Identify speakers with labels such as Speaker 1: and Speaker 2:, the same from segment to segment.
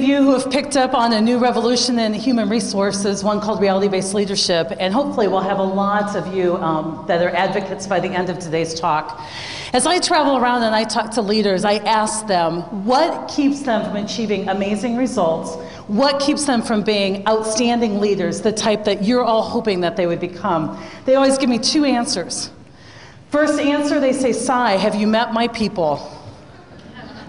Speaker 1: of you who have picked up on a new revolution in human resources, one called reality-based leadership, and hopefully we'll have a lot of you that are advocates by the end of today's talk. As I travel around and I talk to leaders, I ask them what keeps them from achieving amazing results, what keeps them from being outstanding leaders, the type that you're all hoping that they would become. They always give me two answers. First answer, they say, Cy, have you met my people?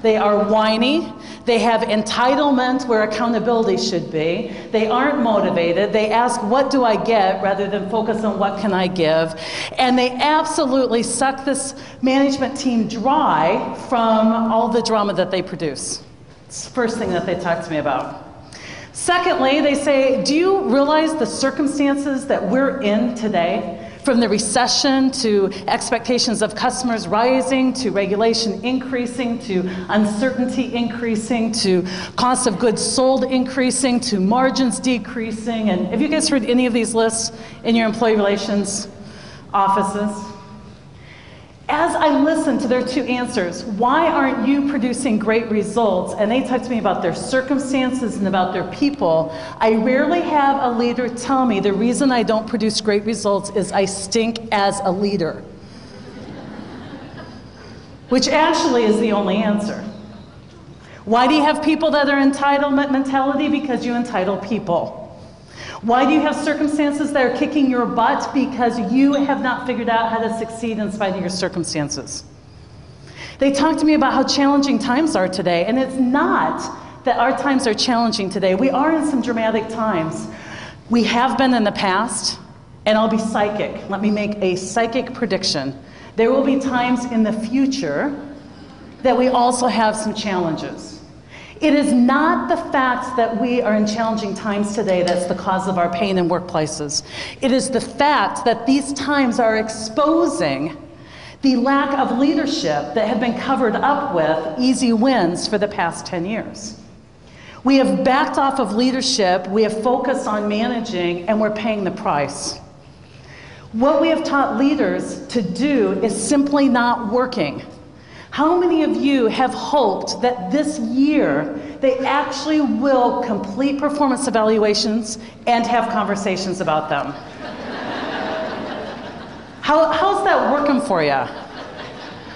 Speaker 1: They are whiny. They have entitlement where accountability should be. They aren't motivated. They ask, what do I get, rather than focus on what can I give. And they absolutely suck this management team dry from all the drama that they produce. It's the first thing that they talk to me about. Secondly, they say, do you realize the circumstances that we're in today? From the recession to expectations of customers rising, to regulation increasing, to uncertainty increasing, to cost of goods sold increasing, to margins decreasing. And have you guys heard any of these lists in your employee relations offices? As I listen to their two answers, why aren't you producing great results? And they talk to me about their circumstances and about their people. I rarely have a leader tell me the reason I don't produce great results is I stink as a leader. Which actually is the only answer. Why do you have people that are entitlement mentality? Because you entitle people. Why do you have circumstances that are kicking your butt? Because you have not figured out how to succeed in spite of your circumstances. They talk to me about how challenging times are today, and it's not that our times are challenging today. We are in some dramatic times. We have been in the past, and I'll be psychic. Let me make a psychic prediction. There will be times in the future that we also have some challenges. It is not the fact that we are in challenging times today that's the cause of our pain in workplaces. It is the fact that these times are exposing the lack of leadership that have been covered up with easy wins for the past 10 years. We have backed off of leadership, we have focused on managing, and we're paying the price. What we have taught leaders to do is simply not working. How many of you have hoped that this year they actually will complete performance evaluations and have conversations about them? How's that working for you?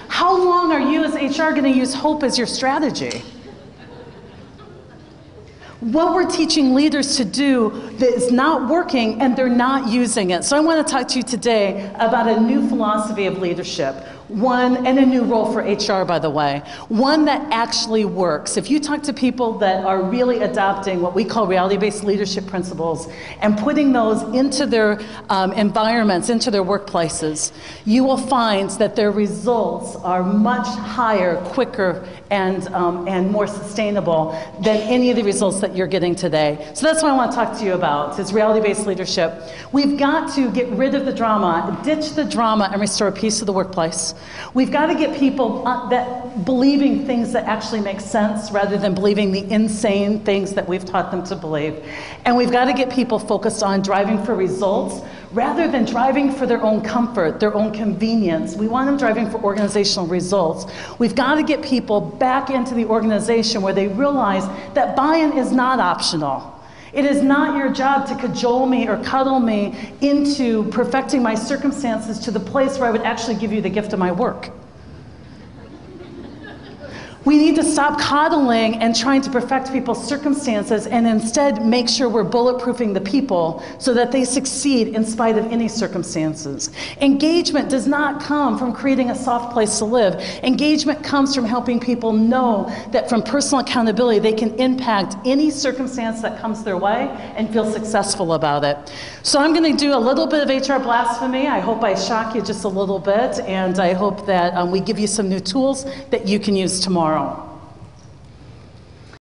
Speaker 1: How long are you as HR going to use hope as your strategy? What we're teaching leaders to do that is not working, and they're not using it. So I want to talk to you today about a new philosophy of leadership. One, and a new role for HR, by the way, one that actually works. If you talk to people that are really adopting what we call reality-based leadership principles and putting those into their environments, into their workplaces, you will find that their results are much higher, quicker, and more sustainable than any of the results that you're getting today. So that's what I want to talk to you about, is reality-based leadership. We've got to get rid of the drama, ditch the drama, and restore peace to the workplace. We've got to get people that believing things that actually make sense rather than believing the insane things that we've taught them to believe. And we've got to get people focused on driving for results rather than driving for their own comfort, their own convenience. We want them driving for organizational results. We've got to get people back into the organization where they realize that buy-in is not optional. It is not your job to cajole me or cuddle me into perfecting my circumstances to the place where I would actually give you the gift of my work. We need to stop coddling and trying to perfect people's circumstances and instead make sure we're bulletproofing the people so that they succeed in spite of any circumstances. Engagement does not come from creating a soft place to live. Engagement comes from helping people know that from personal accountability they can impact any circumstance that comes their way and feel successful about it. So I'm going to do a little bit of HR blasphemy. I hope I shock you just a little bit, and I hope that we give you some new tools that you can use tomorrow.